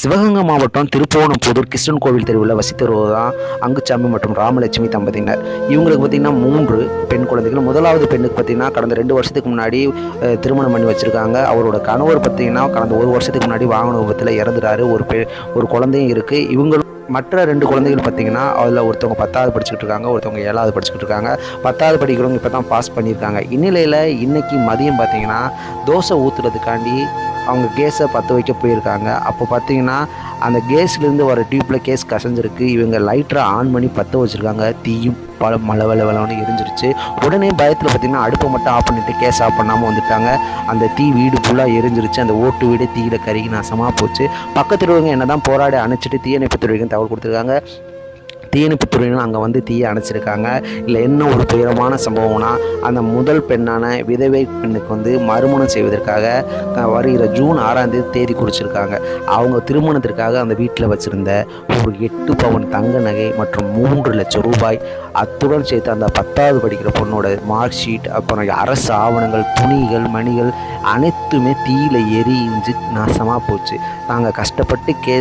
சிவகங்கை மாவட்டம் திருப்புவனம்புதூர் கிருஷ்ணன் கோவில் தெருவில் வசித்து வருவது தான் அங்குச்சாமி மற்றும் ராமலட்சுமி தம்பதியினர். இவங்களுக்கு பார்த்திங்கன்னா 3 பெண் குழந்தைகள். முதலாவது பெண்ணுக்கு பார்த்திங்கன்னா கடந்த 2 வருஷத்துக்கு முன்னாடி திருமணம் பண்ணி வச்சுருக்காங்க. அவரோட கணவர் பார்த்திங்கன்னா கடந்த 1 வருஷத்துக்கு முன்னாடி வாகன விபத்தில் இறந்துறாரு. ஒரு குழந்தையும் இருக்குது. இவங்களும் மற்ற 2 குழந்தைகள் பார்த்திங்கன்னா அதில் ஒருத்தவங்க 10வது படிச்சுக்கிட்டு இருக்காங்க, ஒருத்தவங்க 7வது படிச்சுக்கிட்டு இருக்காங்க. 10வது படிக்கிறவங்க இப்போ தான் பாஸ் பண்ணியிருக்காங்க. இந்நிலையில் இன்றைக்கி மதியம் பார்த்திங்கன்னா தோசை ஊற்றுறதுக்காண்டி அவங்க கேஸை பற்ற வைக்க போயிருக்காங்க. அப்போ பார்த்திங்கன்னா அந்த கேஸ்லேருந்து வர டியூப்பில் கேஸ் கசஞ்சிருக்கு. இவங்க லைட்டரை ஆன் பண்ணி பற்ற வச்சுருக்காங்க. தீயும் மழை எரிஞ்சிருச்சு. உடனே பயத்தில் பார்த்திங்கன்னா அடுப்பை மட்டும் ஆஃப் பண்ணிவிட்டு கேஸ் ஆஃப் பண்ணாமல் வந்துட்டாங்க. அந்த தீ வீடு ஃபுல்லாக எரிஞ்சிருச்சு. அந்த ஓட்டு வீடு தீயில கருகி நாசமாக போச்சு. பக்கத்தில் இருக்கவங்க என்ன தான் போராடி அணைச்சிட்டு தீயணைப்பு துறைக்கு தகவல் கொடுத்துருக்காங்க. தீயணைப்பு துறையினர் அங்கே வந்து தீயை அணைச்சிருக்காங்க. இல்லை என்ன ஒரு துயரமான சம்பவம்னா, அந்த முதல் பெண்ணான விதவை பெண்ணுக்கு வந்து மறுமணம் செய்வதற்காக வருகிற ஜூன் 6ஆம் தேதி குறிச்சிருக்காங்க. அவங்க திருமணத்திற்காக அந்த வீட்டில் வச்சுருந்த ஒரு 8 பவுன் தங்க நகை மற்றும் 3 லட்சம் ரூபாய், அத்துடன் சேர்த்து அந்த 10வது படிக்கிற பொண்ணோட மார்க் ஷீட், அப்புறம் அரசு ஆவணங்கள், துணிகள், மணிகள் அனைத்துமே தீயில எரிஞ்சு நாசமாக போச்சு. நாங்கள் கஷ்டப்பட்டு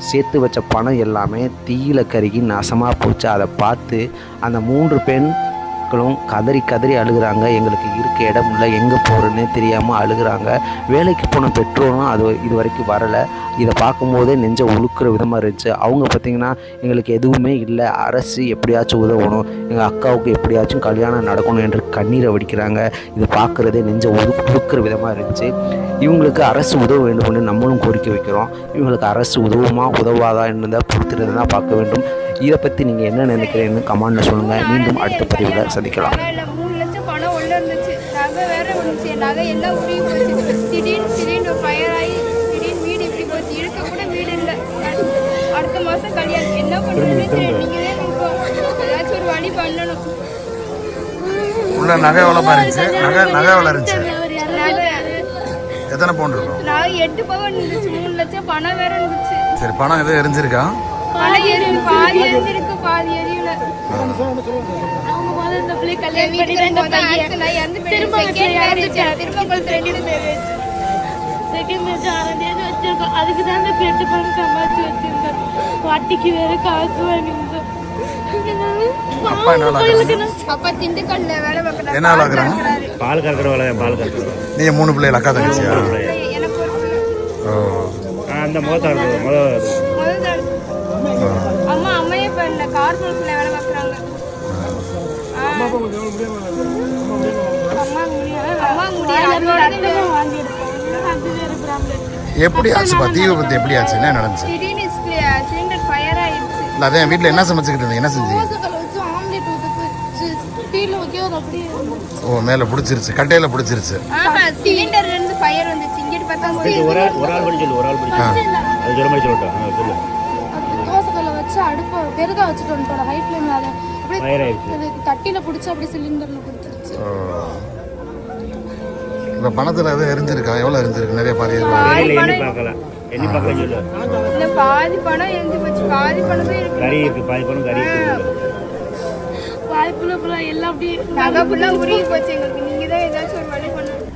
சேர்த்து வச்ச பணம் எல்லாமே தீயில கருகி நாசமாக போச்சு. அதை பார்த்து அந்த 3 பெண்களும் கதறி அழுகிறாங்க. எங்களுக்கு இருக்க இடம் இல்லை, எங்கே போகிறேன்னு தெரியாமல் அழுகிறாங்க. வேலைக்கு போன பெற்றோரும் இது வரைக்கும் வரலை. இதை பார்க்கும்போதே நெஞ்சை உழுக்கிற விதமாக இருந்துச்சு. அவங்க பார்த்திங்கன்னா எங்களுக்கு எதுவுமே இல்லை, அரசு எப்படியாச்சும் உதவணும், எங்கள் அக்காவுக்கு எப்படியாச்சும் கல்யாணம் நடக்கணும் என்று கண்ணீரை வடிக்கிறாங்க. இதை பார்க்குறதே நெஞ்சை உழுக்கிற விதமாக இருந்துச்சு. இவங்களுக்கு அரசு உதவ வேண்டும் என்று நம்மளும் கோரிக்கை வைக்கிறோம். இவங்களுக்கு அரசு உதவாதா என்று பொறுத்திருந்து தான் பார்க்க வேண்டும். இதை பற்றி நீங்கள் என்ன நினைக்கிறீங்கன்னு கமெண்ட்டில் சொல்லுங்கள். மீண்டும் அடுத்த பதிவில் சந்திக்கலாம். 3 லட்சம் பணம் உள்ள இருந்துச்சு. நகை வேற இருந்துச்சு. நகை எல்லாம் உருகி போச்சு. திடீர்னு ஃபயர் ஆகி திடீர்னு வீடு இப்படி போச்சு. இருக்க கூட வீடு இல்லை. அடுத்த மாதம் கல்யாணம். என்ன பண்ணுறதுன்னு தெரியும். நீங்களே ஏதாச்சும் ஒரு வழி பண்ணணும். உள்ள நகை எவ்வளோ இருந்துச்சு? நகை எவ்வளோ இருந்துச்சு? எத்தனை பவுன் இருக்கும்? நகை 8 பவுன் இருந்துச்சு. 3 லட்சம் பணம் வேற இருந்துச்சு. சரி, பணம் எதுவும் எரிஞ்சிருக்கா? பணம் பாதி எரிஞ்சிருக்கு, பாதி எரியல. அவங்க முதல்ல இந்த பிள்ளை கல்யாணம் பண்ணிட்டு இந்த பையன் இறந்து திரும்ப செகண்ட் மேட்ச் 6ஆம் தேதி வச்சிருக்கோம். அதுக்கு தான் இந்த 8 பணம் சம்பாதிச்சு வச்சிருந்தோம். வட்டிக்கு வேற காசு வாங்கிருந்தோம். அப்பா திண்டுக்கல்ல வேலை பார்க்கறாரு. என்ன வேலை பார்க்கறாங்க? பால் கறக்கிற வேலை. நீங்க 3 பிள்ளைகள், அக்கா தங்கச்சியா? எனக்கு ஒரு பிள்ளை. அந்த முதல் அம்மையே இப்ப இந்த கார்பன்ஸ்ல வேலை பார்க்கறாங்க. அம்மா முடியாது வாங்கி எடுப்பாங்க. அது வேற ப்ராப்ளம். எப்படி ஆச்சு? தீ விபத்து எப்படி ஆச்சு? என்ன நடந்துச்சு? திடீர்னு சிலிண்டர் ஃபயர் ஆயிடுச்சு. இல்ல, அதே வீட்ல என்ன சமைச்சிட்டு இருந்தீங்க? என்ன செஞ்சீங்க? ஆம்லெட் ஊத்தி டீல வைக்க அப்படியே. ஓ, மேல புடிச்சிருச்சு, கட்டையில புடிச்சிருச்சு. சிலிண்டர்ல இருந்து ஃபயர் வந்துச்சு. இங்க பார்த்தா ஒரு ஆள் படி அது ஜொர மாதிரி சொல்லட்டா. தோசைக்கல்ல வச்சு அடுப்ப பெருகா வச்சுட்டு வந்துட்டோம். ஹை ஃப்ளேம்ல அதை அப்படியே தட்டில புடிச்சு அப்படியே சிலிண்டர்ல புடிச்சிருச்சு. இந்த பணத்துல எது எரிஞ்சிருக்கா? எவ்வளவு எரிஞ்சிருக்கு? நிறைய பாதி எண்ணி பார்க்கல சொல்லு. இல்ல, பாதி பணம் எரிஞ்சு போச்சு. பாதி பணம் தான் இருக்கு. கறி இருக்கு, பாதி பணம் கறி இருக்கு. வாய்ப்புல எல்லாம் அப்படியே நகை ஃபுல்லா உருகி போச்சு. எங்களுக்கு நீங்க தான் ஏதாச்சும் ஒரு வழி பண்ணணும்.